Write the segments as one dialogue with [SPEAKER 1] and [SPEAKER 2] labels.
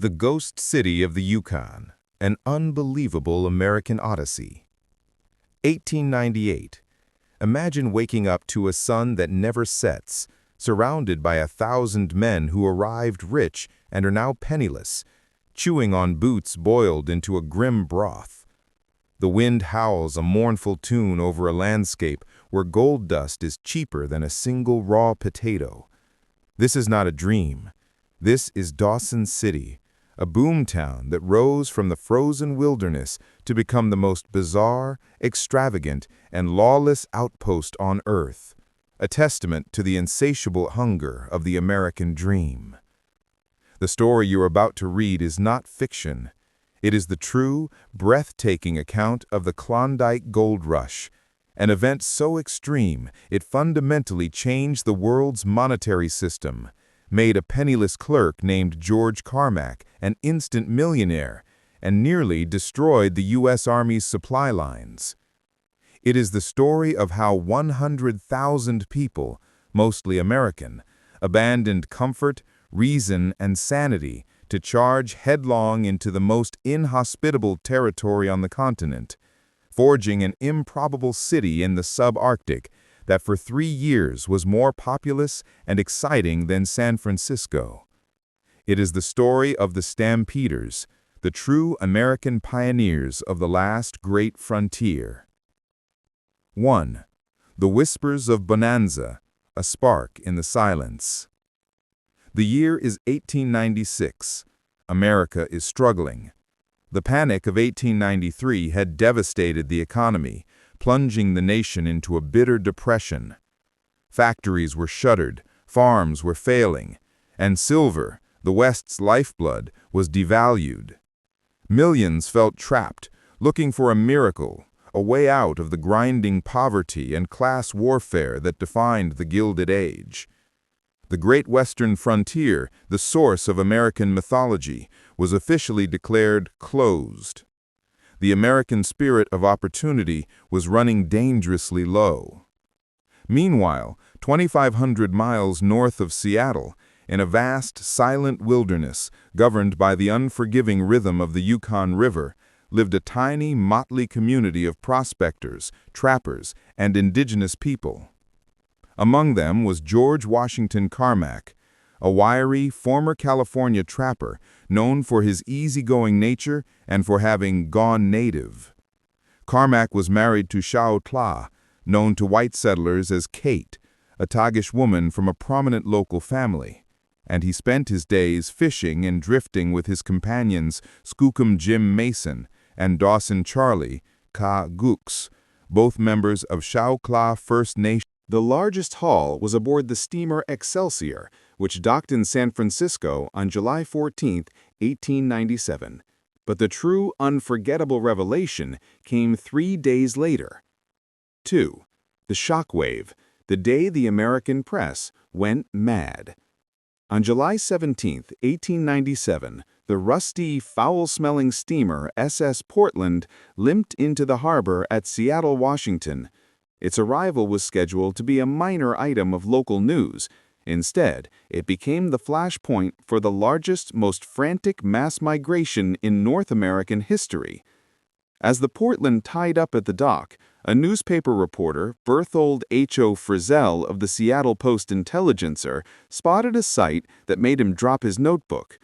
[SPEAKER 1] The Ghost City of the Yukon, An Unbelievable American Odyssey. 1898. Imagine waking up to a sun that never sets, surrounded by 1,000 men who arrived rich and are now penniless, chewing on boots boiled into a grim broth. The wind howls a mournful tune over a landscape where gold dust is cheaper than a single raw potato. This is not a dream. This is Dawson City, a boomtown that rose from the frozen wilderness to become the most bizarre, extravagant, and lawless outpost on Earth, a testament to the insatiable hunger of the American dream. The story you're about to read is not fiction. It is the true, breathtaking account of the Klondike Gold Rush, an event so extreme it fundamentally changed the world's monetary system, made a penniless clerk named George Carmack an instant millionaire, and nearly destroyed the U.S. Army's supply lines. It is the story of how 100,000 people, mostly American, abandoned comfort, reason, and sanity to charge headlong into the most inhospitable territory on the continent, forging an improbable city in the subarctic that for 3 years was more populous and exciting than San Francisco. It is the story of the Stampeders, the true American pioneers of the last great frontier. 1. The Whispers of Bonanza, a spark in the silence. The year is 1896. America is struggling. The panic of 1893 had devastated the economy, plunging the nation into a bitter depression. Factories were shuttered, farms were failing, and silver, the West's lifeblood, was devalued. Millions felt trapped, looking for a miracle, a way out of the grinding poverty and class warfare that defined the Gilded Age. The Great Western Frontier, the source of American mythology, was officially declared closed. The American spirit of opportunity was running dangerously low. Meanwhile, 2,500 miles north of Seattle, in a vast, silent wilderness governed by the unforgiving rhythm of the Yukon River, lived a tiny, motley community of prospectors, trappers, and indigenous people. Among them was George Washington Carmack, a wiry, former California trapper known for his easygoing nature and for having gone native. Carmack was married to Xiao Tla, known to white settlers as Kate, a Tagish woman from a prominent local family, and he spent his days fishing and drifting with his companions Skookum Jim Mason and Dawson Charlie Ka Gooks, both members of Xiao Tla First Nation. The largest haul was aboard the steamer Excelsior, which docked in San Francisco on July 14, 1897. But the true unforgettable revelation came 3 days later. 2. The shockwave, the day the American press went mad. On July 17, 1897, the rusty, foul-smelling steamer SS Portland limped into the harbor at Seattle, Washington. Its arrival was scheduled to be a minor item of local news. Instead, it became the flashpoint for the largest, most frantic mass migration in North American history. As the Portland tied up at the dock, a newspaper reporter, Berthold H.O. Frizzell of the Seattle Post-Intelligencer, spotted a sight that made him drop his notebook.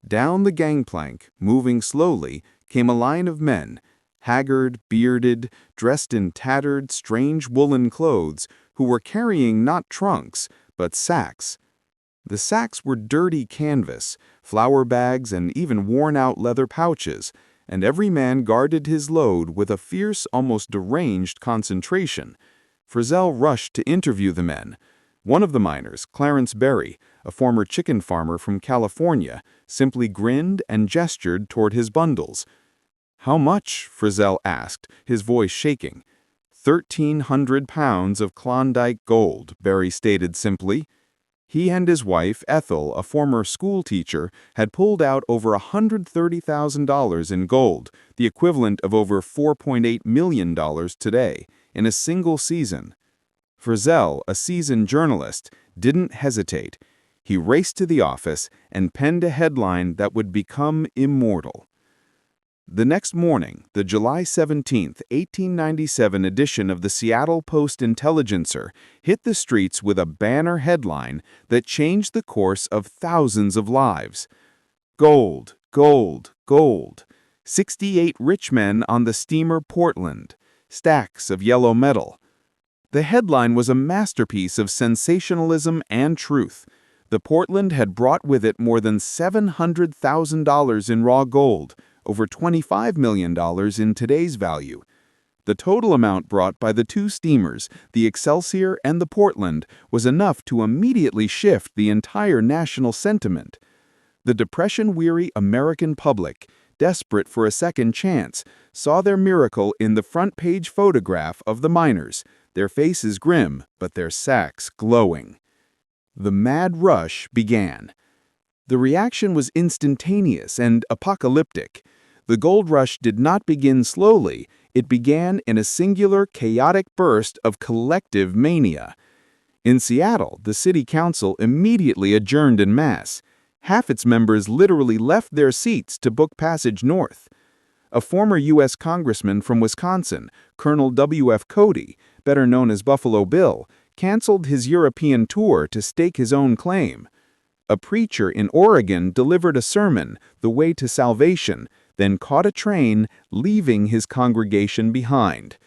[SPEAKER 1] Down the gangplank, moving slowly, came a line of men, haggard, bearded, dressed in tattered, strange woolen clothes, who were carrying not trunks, but sacks. The sacks were dirty canvas, flour bags, and even worn-out leather pouches, and every man guarded his load with a fierce, almost deranged concentration. Frizzell rushed to interview the men. One of the miners, Clarence Berry, a former chicken farmer from California, simply grinned and gestured toward his bundles. "How much?" Frizzell asked, his voice shaking. 1,300 pounds of Klondike gold, Berry stated simply. He and his wife, Ethel, a former school teacher, had pulled out over $130,000 in gold, the equivalent of over $4.8 million today, in a single season. Frizzell, a seasoned journalist, didn't hesitate.
[SPEAKER 2] He raced to the office and penned a headline that would become immortal. The next morning, the July 17, 1897 edition of the Seattle Post-Intelligencer hit the streets with a banner headline that changed the course of thousands of lives. Gold, gold, gold. 68 rich men on the steamer Portland. Stacks of yellow metal. The headline was a masterpiece of sensationalism and truth. The Portland had brought with it more than $700,000 in raw gold, over $25 million in today's value. The total amount brought by the two steamers, the Excelsior and the Portland, was enough to immediately shift the entire national sentiment. The depression-weary American public, desperate for a second chance, saw their miracle in the front-page photograph of the miners, their faces grim but their sacks glowing. The mad rush began. The reaction was instantaneous and apocalyptic. The gold rush did not begin slowly. It began in a singular, chaotic burst of collective mania. In Seattle, the city council immediately adjourned en masse. Half its members literally left their seats to book passage north. A former U.S. congressman from Wisconsin, Colonel W.F. Cody, better known as Buffalo Bill, canceled his European tour to stake his own claim. A preacher in Oregon delivered a sermon, The Way to Salvation, then caught a train, leaving his congregation behind.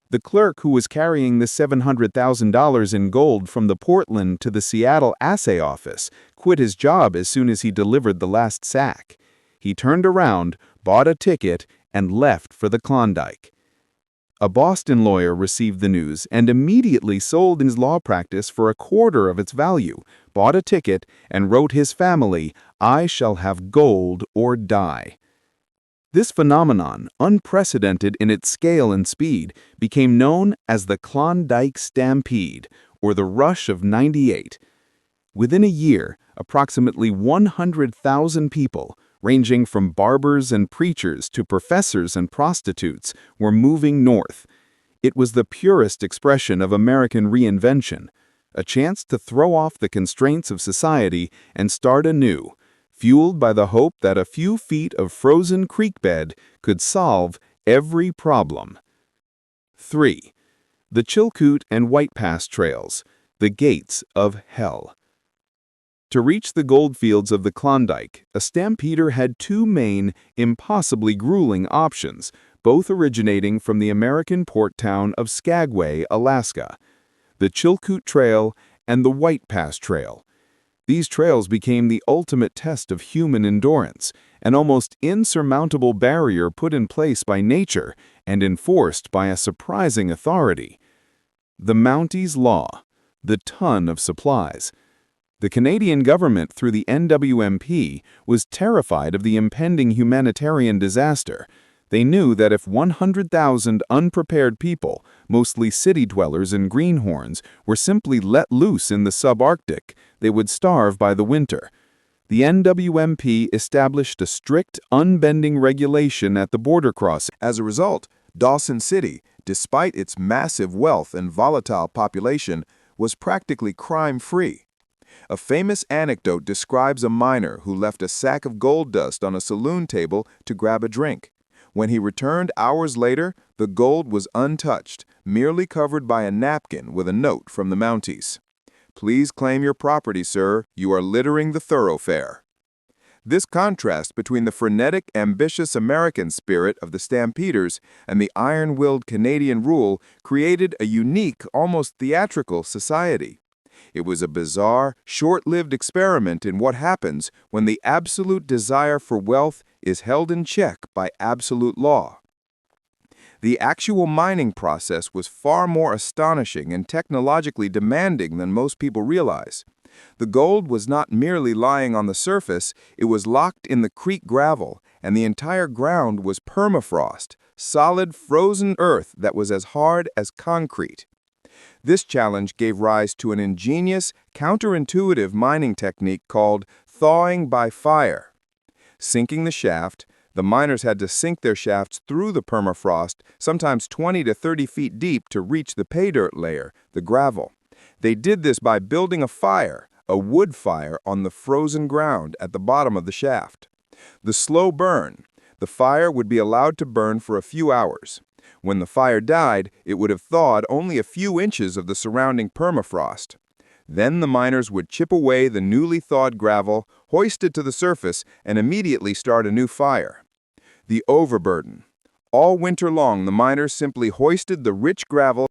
[SPEAKER 2] The clerk who was carrying the $700,000 in gold from the Portland to the Seattle assay office quit his job as soon as he delivered the last sack. He turned around, bought a ticket, and left for the Klondike. A Boston lawyer received the news and immediately sold his law practice for a quarter of its value, bought a ticket, and wrote his family, "I shall have gold or die." This phenomenon, unprecedented in its scale and speed, became known as the Klondike Stampede, or the Rush of '98. Within a year, approximately 100,000 people, ranging from barbers and preachers to professors and prostitutes, were moving north. It was the purest expression of American reinvention, a chance to throw off the constraints of society and start anew, fueled by the hope that a few feet of frozen creek bed could solve every problem. 3. The Chilkoot and White Pass Trails, the Gates of Hell. To reach the goldfields of the Klondike, a stampeder had two main, impossibly grueling options, both originating from the American port town of Skagway, Alaska: the Chilkoot Trail and the White Pass Trail. These trails became the ultimate test of human endurance, an almost insurmountable barrier put in place by nature and enforced by a surprising authority: the Mounties Law, the ton of supplies. The Canadian government, through the NWMP, was terrified of the impending humanitarian disaster. They knew that if 100,000 unprepared people, mostly city dwellers and greenhorns, were simply let loose in the subarctic, they would starve by the winter. The NWMP established a strict, unbending regulation at the border crossing.
[SPEAKER 1] As a result, Dawson City, despite its massive wealth and volatile population, was practically crime-free. A famous anecdote describes a miner who left a sack of gold dust on a saloon table to grab a drink. When he returned hours later, the gold was untouched, merely covered by a napkin with a note from the Mounties. "Please claim your property, sir. You are littering the thoroughfare." This contrast between the frenetic, ambitious American spirit of the Stampeders and the iron-willed Canadian rule created a unique, almost theatrical society. It was a bizarre, short-lived experiment in what happens when the absolute desire for wealth is held in check by absolute law. The actual mining process was far more astonishing and technologically demanding than most people realize. The gold was not merely lying on the surface, it was locked in the creek gravel, and the entire ground was permafrost, solid frozen earth that was as hard as concrete. This challenge gave rise to an ingenious, counterintuitive mining technique called thawing by fire. Sinking the shaft, the miners had to sink their shafts through the permafrost, sometimes 20 to 30 feet deep, to reach the pay dirt layer, the gravel. They did this by building a fire,
[SPEAKER 3] a wood fire on the frozen ground at the bottom of the shaft. The slow burn. The fire would be allowed to burn for a few hours. When the fire died, it would have thawed only a few inches of the surrounding permafrost. Then the miners would chip away the newly thawed gravel, hoist it to the surface, and immediately start a new fire. The overburden. All winter long, the miners simply hoisted the rich gravel